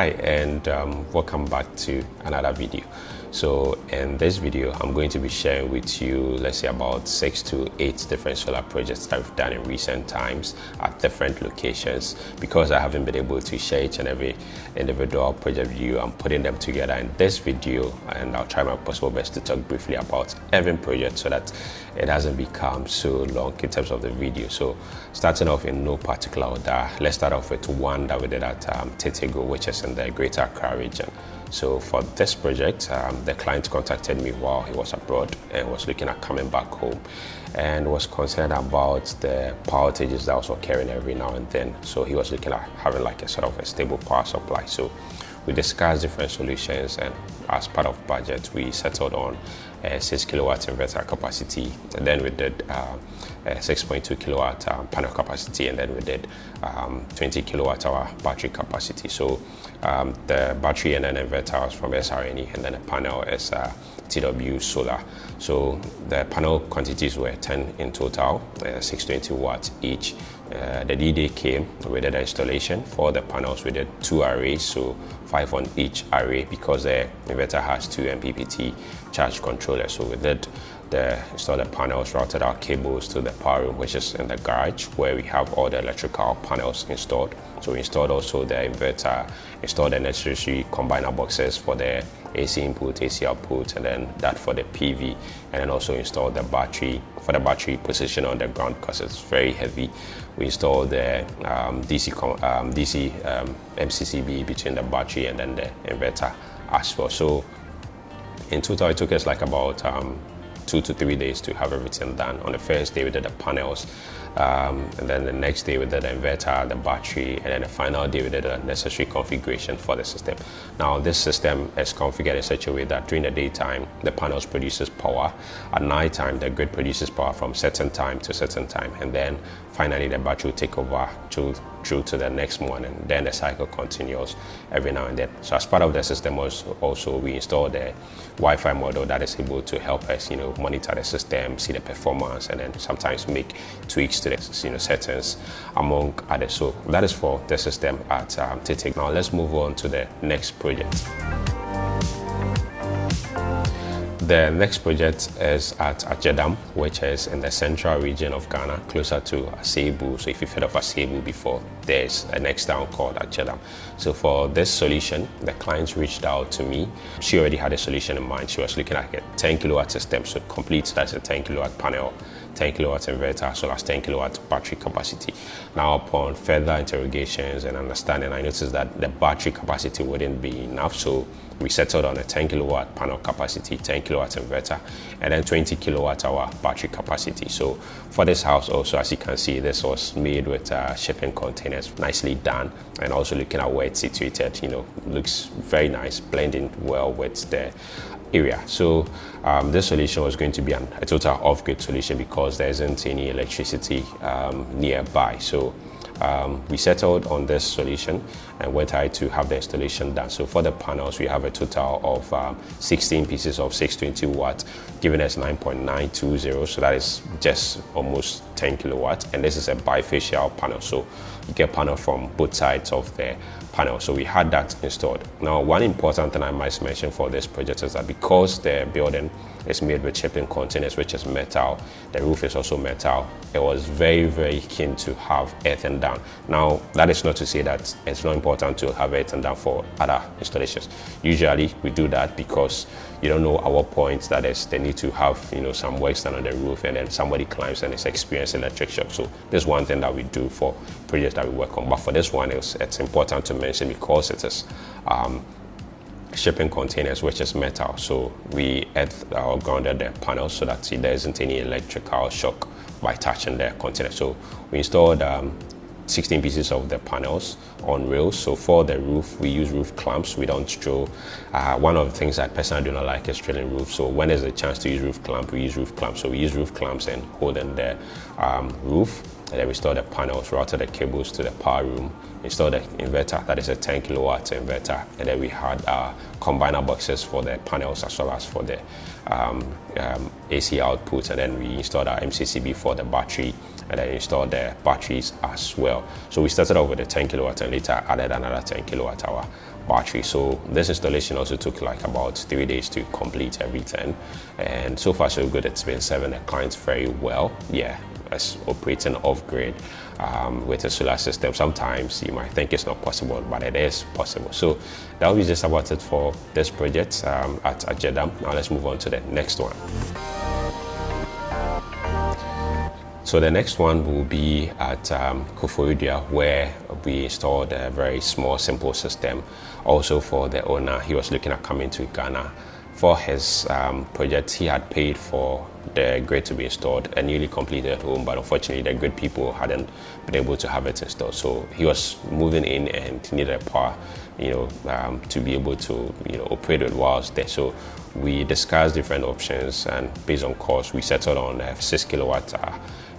Hi, and welcome back to another video. So in this video, I'm going to be sharing with you, let's say, about 6 to 8 different solar projects that I've done in recent times at different locations. Because I haven't been able to share each and every individual project with you, I'm putting them together in this video, and I'll try my possible best to talk briefly about every project so that it doesn't become so long in terms of the video. So starting off in no particular order, let's start off with one that we did at Tigu, which is in the Greater Accra region. So for this project, the client contacted me while he was abroad and was looking at coming back home, and was concerned about the power outages that was occurring every now and then. So he was looking at having like a sort of a stable power supply. So we discussed different solutions, and as part of budget, we settled on a 6 kilowatt inverter capacity, and then we did a 6.2 kilowatt panel capacity, and then we did 20 kilowatt hour battery capacity. So the battery and then inverter was from SRNE, and then the panel is TW solar. So the panel quantities were 10 in total, 620 watts each. The D-Day came, we did the installation. For the panels, we did 2 arrays, so 5 on each array, because the inverter has 2 MPPT charge controllers. So we did install the panels, routed our cables to the power room, which is in the garage, where we have all the electrical panels installed. So we installed also the inverter, installed the necessary combiner boxes for the AC input, AC output, and then that for the PV, and then also installed the battery for the battery position on the ground because it's very heavy. We installed the DC MCCB between the battery and then the inverter as well. So in total, it took us like about 2 to 3 days to have everything done. On the first day, we did the panels, and then the next day we did the inverter, the battery, and then the final day we did the necessary configuration for the system. Now this system is configured in such a way that during the daytime the panels produces power, at night time the grid produces power from certain time to certain time, and then finally the battery will take over through to the next morning. Then the cycle continues every now and then. So as part of the system also we installed the Wi-Fi model that is able to help us monitor the system, see the performance, and then sometimes make tweaks to the settings, among others. So that is for the system at Titig. Now let's move on to the next project. The next project is at Ajam, which is in the central region of Ghana, closer to Asebu. So if you've heard of Asebu before, there's a next town called Ajam. So for this solution, the client reached out to me. She already had a solution in mind. She was looking at a 10 kilowatt system, so complete, that's a 10 kilowatt panel, 10 kilowatt inverter, as well as 10 kilowatt battery capacity. Now, upon further interrogations and understanding, I noticed that the battery capacity wouldn't be enough. So we settled on a 10 kilowatt panel capacity, 10 kilowatt inverter, and then 20 kilowatt hour battery capacity. So for this house also, as you can see, this was made with shipping containers, nicely done, and also looking at where it's situated, looks very nice, blending well with the area. So this solution was going to be a total off-grid solution because there isn't any electricity nearby. So we settled on this solution and went ahead to have the installation done. So for the panels, we have a total of 16 pieces of 620 watts, giving us 9.920. So that is just almost 10 kilowatts. And this is a bifacial panel. So you get panel from both sides of the panel. So we had that installed. Now, one important thing I must mention for this project is that because the building is made with shipping containers, which is metal, the roof is also metal, it was very, very keen to have earthing down. Now, that is not to say that it's not important to have earthing down for other installations. Usually we do that because you don't know at what point that is they need to have some work done on the roof, and then somebody climbs and is experiencing electric shock. So this is one thing that we do for projects that we work on. But for this one, it's important to mention because it is shipping containers, which is metal. So we grounded the panels so that there isn't any electrical shock by touching the container. So we installed 16 pieces of the panels on rails. So for the roof, we use roof clamps. We don't drill. One of the things I personally do not like is drilling roofs. So when there's a chance to use roof clamp, we use roof clamps. So we use roof clamps and holding the roof. And then we install the panels, routed the cables to the power room, install the inverter, that is a 10 kilowatt inverter, and then we had combiner boxes for the panels as well as for the AC output, and then we installed our MCCB for the battery, and then installed the batteries as well. So we started off with a 10 kilowatt and later added another 10 kilowatt hour battery. So this installation also took like about 3 days to complete everything, and so far so good. It's been serving the clients very well. Yeah, as operating off-grid with a solar system, sometimes you might think it's not possible, but it is possible. So that will be just about it for this project at Ajam. Now let's move on to the next one. So the next one will be at Koforidua, where we installed a very small, simple system. Also for the owner, he was looking at coming to Ghana. For his project, he had paid for the grid to be installed, a newly completed home, but unfortunately the grid people hadn't been able to have it installed. So he was moving in and needed power, to be able to, operate it while I was there. So we discussed different options, and based on cost, we settled on a 6 kilowatt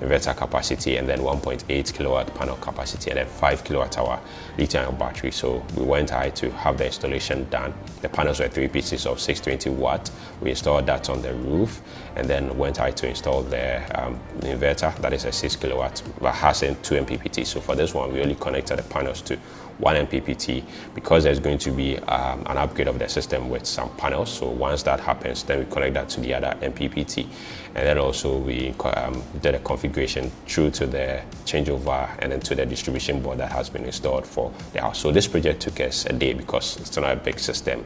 inverter capacity, and then 1.8 kilowatt panel capacity, and then 5 kilowatt hour lithium battery. So we went ahead to have the installation done. The panels were 3 pieces of 620 watt. We installed that on the roof, and then went ahead to install the inverter, that is a 6 kilowatt, but has a 2 MPPT. So for this one, we only connected the panels to 1 MPPT because there's going to be an upgrade of the system with some panels. So once that happens, then we connect that to the other MPPT, and then also we did a configuration through to the changeover and then to the distribution board that has been installed for the house. So this project took us a day because it's not a big system.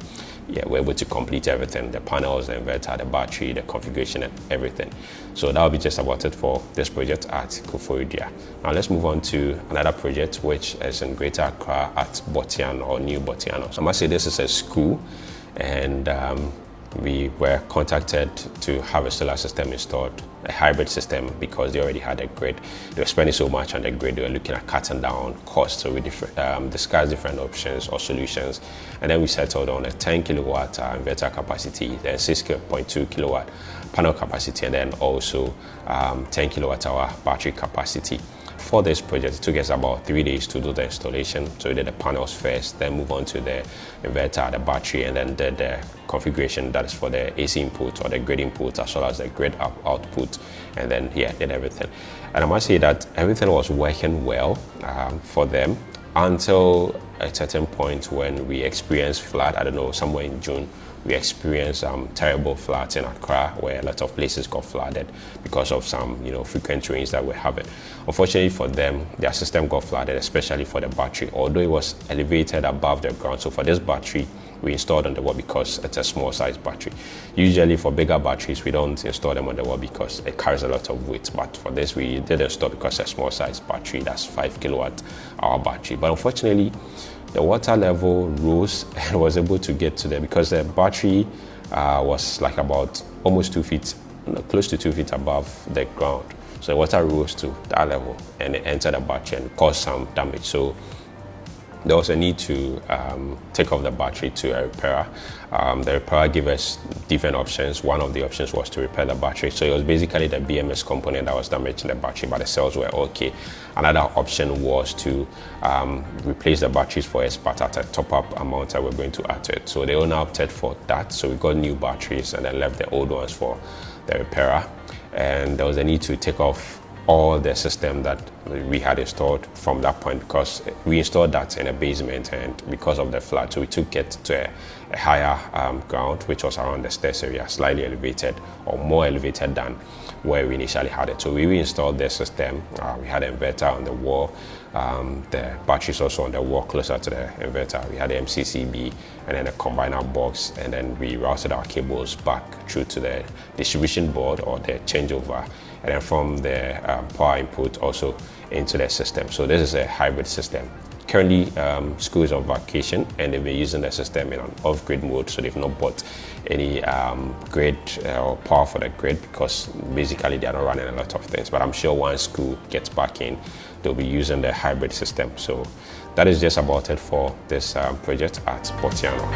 Yeah, we're able to complete everything: the panels, the inverter, the battery, the configuration, and everything. So that will be just about it for this project at Koforidua. Now let's move on to another project, which is in Greater Accra at Botiano, or New Botiano. So I must say this is a school, and we were contacted to have a solar system installed, a hybrid system, because they already had a grid. They were spending so much on the grid, they were looking at cutting down costs. So we discussed different options or solutions, and then we settled on a 10 kilowatt inverter capacity, then 6.2 kilowatt panel capacity, and then also 10 kilowatt hour battery capacity. For this project, it took us about 3 days to do the installation. So we did the panels first, then move on to the inverter, the battery, and then did the configuration that is for the AC input or the grid input, as well as the grid output, and then did everything. And I must say that everything was working well for them until a certain point when we experienced flood. I don't know, somewhere in June, we experienced terrible floods in Accra, where a lot of places got flooded because of some frequent rains that we're having. Unfortunately for them, their system got flooded, especially for the battery, although it was elevated above the ground. So for this battery, we installed on the wall because it's a small size battery. Usually for bigger batteries, we don't install them on the wall because it carries a lot of weight. But for this, we did install because it's a small size battery. That's 5 kilowatt hour battery. But unfortunately, the water level rose and was able to get to there because the battery was like about almost 2 feet, close to 2 feet above the ground. So the water rose to that level and it entered the battery and caused some damage. So there was a need to take off the battery to a repairer. The repairer gave us different options. One of the options was to repair the battery. So it was basically the BMS component that was damaged in the battery, but the cells were okay. Another option was to replace the batteries for us, but at a top-up amount that we're going to add to it. So the owner opted for that. So we got new batteries and then left the old ones for the repairer. And there was a need to take off all the system that we had installed from that point, because we installed that in a basement, and because of the flood, so we took it to a higher ground, which was around the stairs area, slightly elevated or more elevated than where we initially had it. So we reinstalled the system. We had an inverter on the wall, the batteries also on the wall closer to the inverter. We had the MCCB and then a combiner box, and then we routed our cables back through to the distribution board or the changeover, and then from the power input also into the system. So this is a hybrid system. Currently, school is on vacation and they've been using the system in an off-grid mode, so they've not bought any grid or power for the grid, because basically they are not running a lot of things. But I'm sure once school gets back in, they'll be using the hybrid system. So that is just about it for this project at Botiano.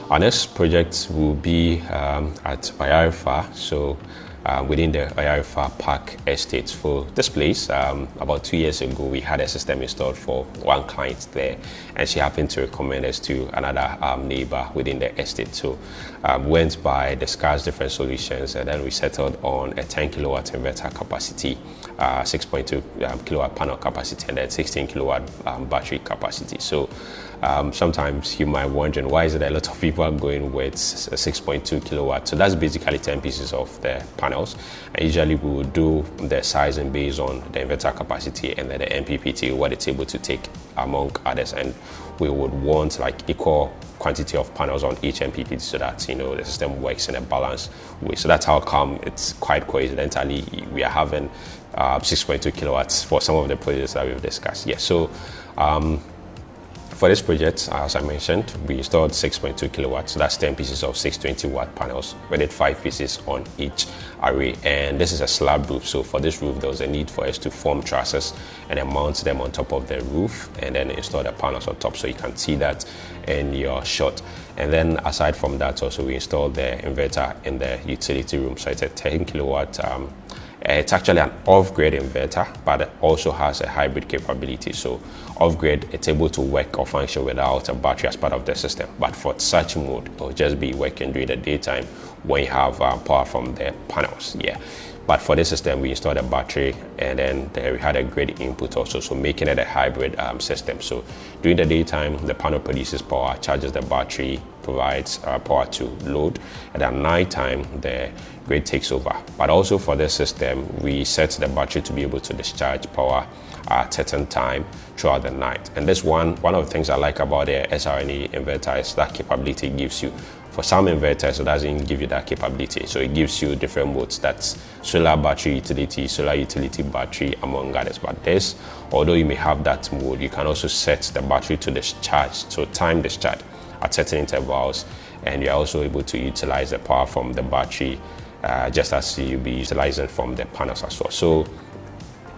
Our next project will be at Bayarifa. So within the Oyarifa Park estate. For this place, about 2 years ago, we had a system installed for one client there, and she happened to recommend us to another neighbor within the estate. So went by, discussed different solutions, and then we settled on a 10 kilowatt inverter capacity, 6.2 kilowatt panel capacity, and then 16 kilowatt battery capacity. So sometimes you might wonder, why is it a lot of people are going with 6.2 kilowatt? So that's basically 10 pieces of the panels, and usually we will do the sizing based on the inverter capacity and then the MPPT, what it's able to take among others, and we would want like equal quantity of panels on each MPPT so that the system works in a balanced way. So that's how come it's quite coincidentally we are having 6.2 kilowatts for some of the projects that we've discussed. Yeah, so for this project, as I mentioned, we installed 6.2 kilowatts, so that's 10 pieces of 620 watt panels. We did 5 pieces on each array, and this is a slab roof. So for this roof, there was a need for us to form trusses and then mount them on top of the roof and then install the panels on top, so you can see that in your shot. And then aside from that, also we installed the inverter in the utility room. So it's a 10 kilowatt it's actually an off-grid inverter, but it also has a hybrid capability. So off-grid, it's able to work or function without a battery as part of the system. But for such mode, it will just be working during the daytime when you have power from the panels. Yeah. But for this system, we installed a battery, and then we had a grid input also, so making it a hybrid system. So during the daytime, the panel produces power, charges the battery, provides power to load, and at nighttime, the grid takes over. But also for this system, we set the battery to be able to discharge power at a certain time throughout the night. And this one of the things I like about the SRNA inverter is that capability it gives you. For some inverters, it doesn't give you that capability. So it gives you different modes. That's solar battery utility, solar utility battery, among others. But this, although you may have that mode, you can also set the battery to discharge, so time discharge at certain intervals, and you're also able to utilize the power from the battery just as you'll be utilizing from the panels as well. So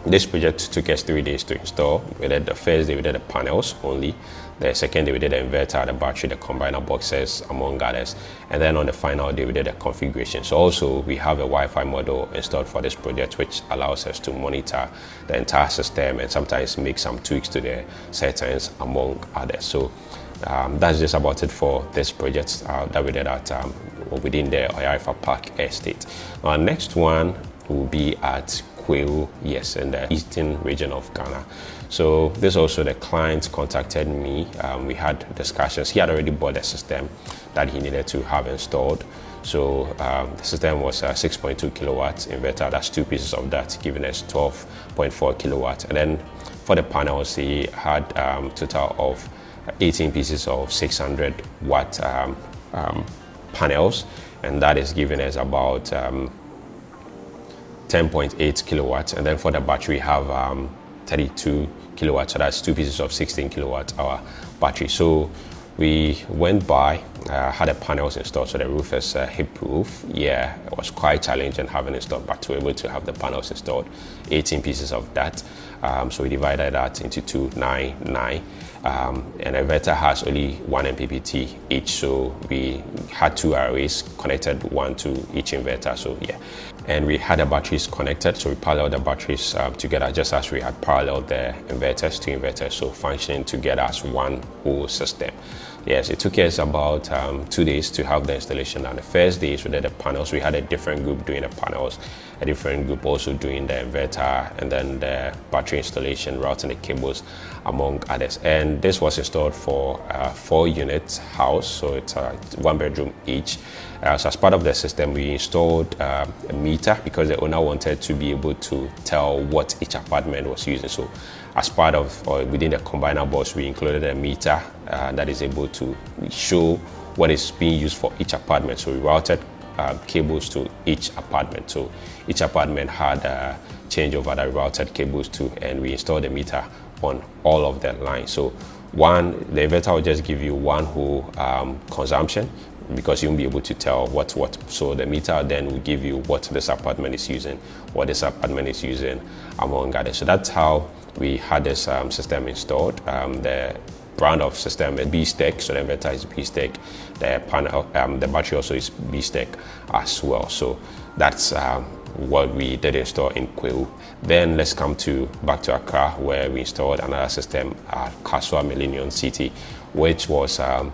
this project took us 3 days to install. We did the first day, we did the panels only. The second day, we did the inverter, the battery, the combiner boxes, among others. And then on the final day, we did the configuration. So also, we have a Wi-Fi model installed for this project, which allows us to monitor the entire system and sometimes make some tweaks to the settings, among others. So that's just about it for this project that we did at within the Oyarifa Park estate. Our next one will be at Kwewu, yes, in the eastern region of Ghana. So this also, the client contacted me. We had discussions. He had already bought a system that he needed to have installed. So the system was a 6.2 kilowatts inverter. That's 2 pieces of that, giving us 12.4 kilowatts. And then for the panels, he had total of 18 pieces of 600 watt panels, and that is giving us about 10.8 kilowatts. And then for the battery, we have 32 kilowatts, so that's 2 pieces of 16 kilowatt hour battery. So we went by, had the panels installed, so the roof is a hip roof. Yeah, it was quite challenging having installed, but we were able to have the panels installed, 18 pieces of that. So we divided that into 299. And the inverter has only 1 MPPT each, so we had 2 arrays connected, 1 to each inverter. So yeah, and we had the batteries connected, so we paralleled the batteries together, just as we had paralleled the inverters to inverters, so functioning together as one whole system. Yes, it took us about 2 days to have the installation. On the first day, we did the panels. We had a different group doing the panels, a different group also doing the inverter, and then the battery installation, routing the cables, among others. And this was installed for a 4-unit house, so it's 1 bedroom each. So as part of the system, we installed a meter because the owner wanted to be able to tell what each apartment was using. So as part of, or within the combiner box, we included a meter that is able to show what is being used for each apartment. So we routed cables to each apartment. So each apartment had a changeover that we routed cables to, and we installed a meter on all of the lines. So the inverter will just give you one whole consumption, because you won't be able to tell what's what. So the meter then will give you what this apartment is using, what this apartment is using, among others. So that's how we had this system installed. The brand of system is B-Stack, so the inverter is B-Stack. The panel, the battery also is B-Stack as well. So that's what we did install in Kwewu. Then let's come back to Accra, where we installed another system at Kasawa Millennium City, which was a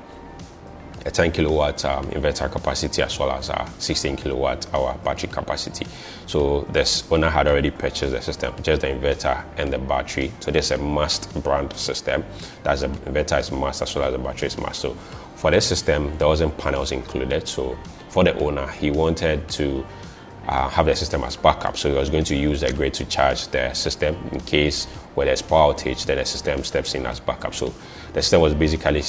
10 kilowatt inverter capacity as well as a 16 kilowatt hour battery capacity. So this owner had already purchased the system, just the inverter and the battery. So this is a must brand system. That's the inverter is must as well as the battery is must. So for this system, there wasn't panels included. So for the owner, he wanted to have the system as backup, so he was going to use the grid to charge the system in case where there's power outage, then the system steps in as backup. So the system was basically,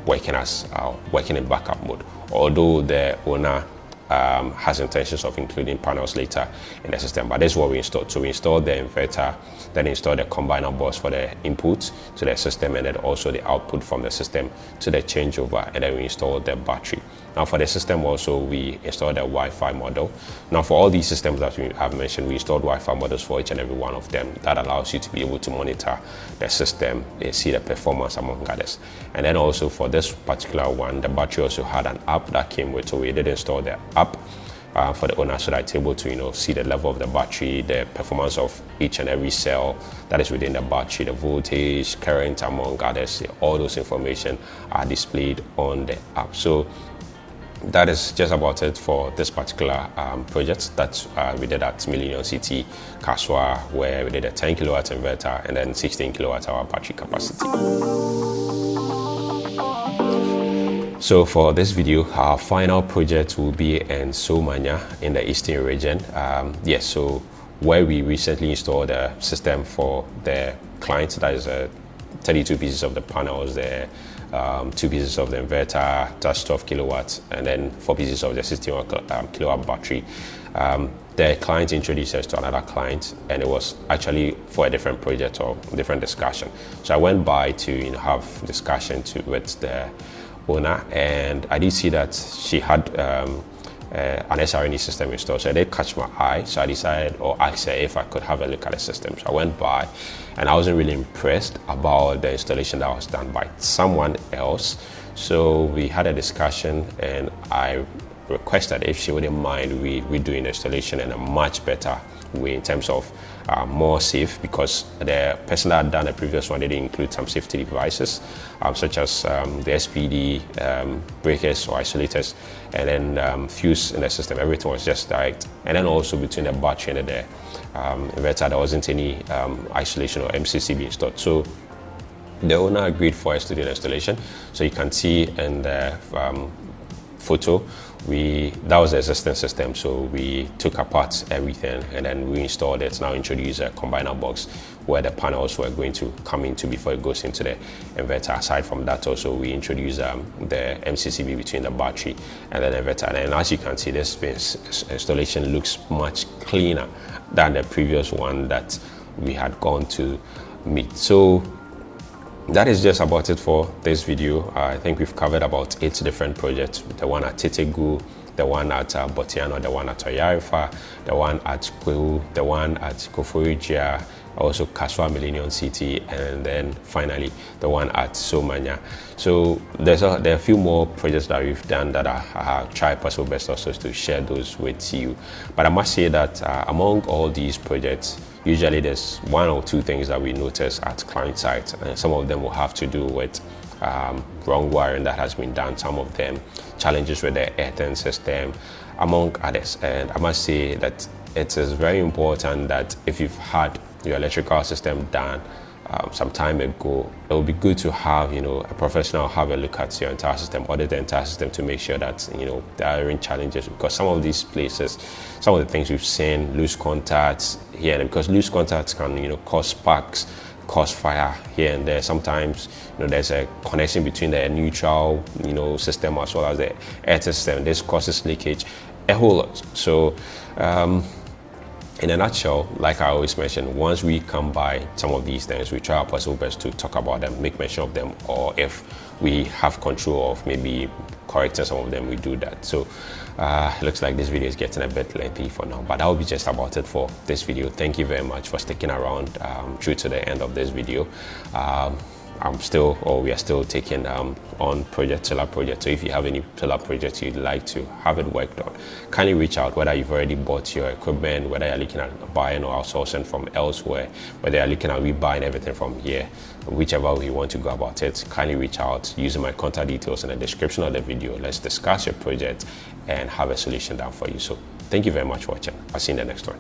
working in backup mode, although the owner has intentions of including panels later in the system. But this is what we installed. So we installed the inverter, then installed the combiner box for the input to the system, and then also the output from the system to the changeover, and then we installed the battery. Now for the system also, we installed a Wi-Fi model. Now for all these systems that we have mentioned, we installed Wi-Fi models for each and every one of them. That allows you to be able to monitor the system and see the performance among others. And then also for this particular one, the battery also had an app that came with, so we did install the app for the owner so that it's able to see the level of the battery, the performance of each and every cell that is within the battery, the voltage, current, among others. All those information are displayed on the app. So that is just about it for this particular project that we did at Millennium City, Kasawa, where we did a 10 kilowatt inverter and then 16 kilowatt hour battery capacity. So for this video, our final project will be in Somanya in the eastern region. So where we recently installed a system for the client, that is 32 pieces of the panels there. 2 pieces of the inverter, that's 12 kilowatts, and then 4 pieces of the 61 kilowatt battery. The client introduced us to another client, and it was actually for a different project or different discussion. So I went by to have discussion with the owner, and I did see that she had an SRNE system installed, so it did catch my eye. So I decided or asked her if I could have a look at the system. So I went by, and I wasn't really impressed about the installation that was done by someone else. So we had a discussion, and I requested if she wouldn't mind redoing the installation in a much better way in terms of more safe, because the person that had done the previous one didn't include some safety devices such as the SPD breakers or isolators, and then fuse in the system. Everything was just direct, and then also between the battery and the inverter there wasn't any isolation or MCCB installed. So the owner agreed for us to do the installation. So you can see in the photo, that was the existing system, so we took apart everything and then we installed it. Now introduce a combiner box where the panels were going to come into before it goes into the inverter. Aside from that, also we introduced the MCCB between the battery and the inverter, and as you can see, this installation looks much cleaner than the previous one that we had gone to meet. So that is just about it for this video. I think we've covered about 8 different projects: the one at Tigu, the one at Botiano, the one at Oyarifa, the one at Kwewu, the one at Koforidua, also Kasawa Millennium City, and then finally the one at Somanya. So there are a few more projects that we've done that I try possible best also to share those with you. But I must say that among all these projects, usually there's 1 or 2 things that we notice at client site, and some of them will have to do with wrong wiring that has been done, some of them challenges with the earthing system, among others. And I must say that it is very important that if you've had your electrical system done some time ago, it would be good to have a professional have a look at your entire system, audit the entire system to make sure that there aren't challenges, because some of these places, some of the things we've seen, loose contacts here, and because loose contacts can cause sparks, cause fire here and there. Sometimes there's a connection between the neutral system as well as the earth system. This causes leakage, a whole lot. So in a nutshell, like I always mention, once we come by some of these things, we try our possible best to talk about them, make mention of them, or if we have control of maybe correcting some of them, we do that. So looks like this video is getting a bit lengthy for now, but that will be just about it for this video. Thank you very much for sticking around through to the end of this video. we are still taking on solar projects. So if you have any solar projects you'd like to have it worked on, kindly reach out, whether you've already bought your equipment, whether you're looking at buying or outsourcing from elsewhere, whether you're looking at rebuying everything from here, whichever way you want to go about it, kindly reach out using my contact details in the description of the video. Let's discuss your project and have a solution down for you. So thank you very much for watching. I'll see you in the next one.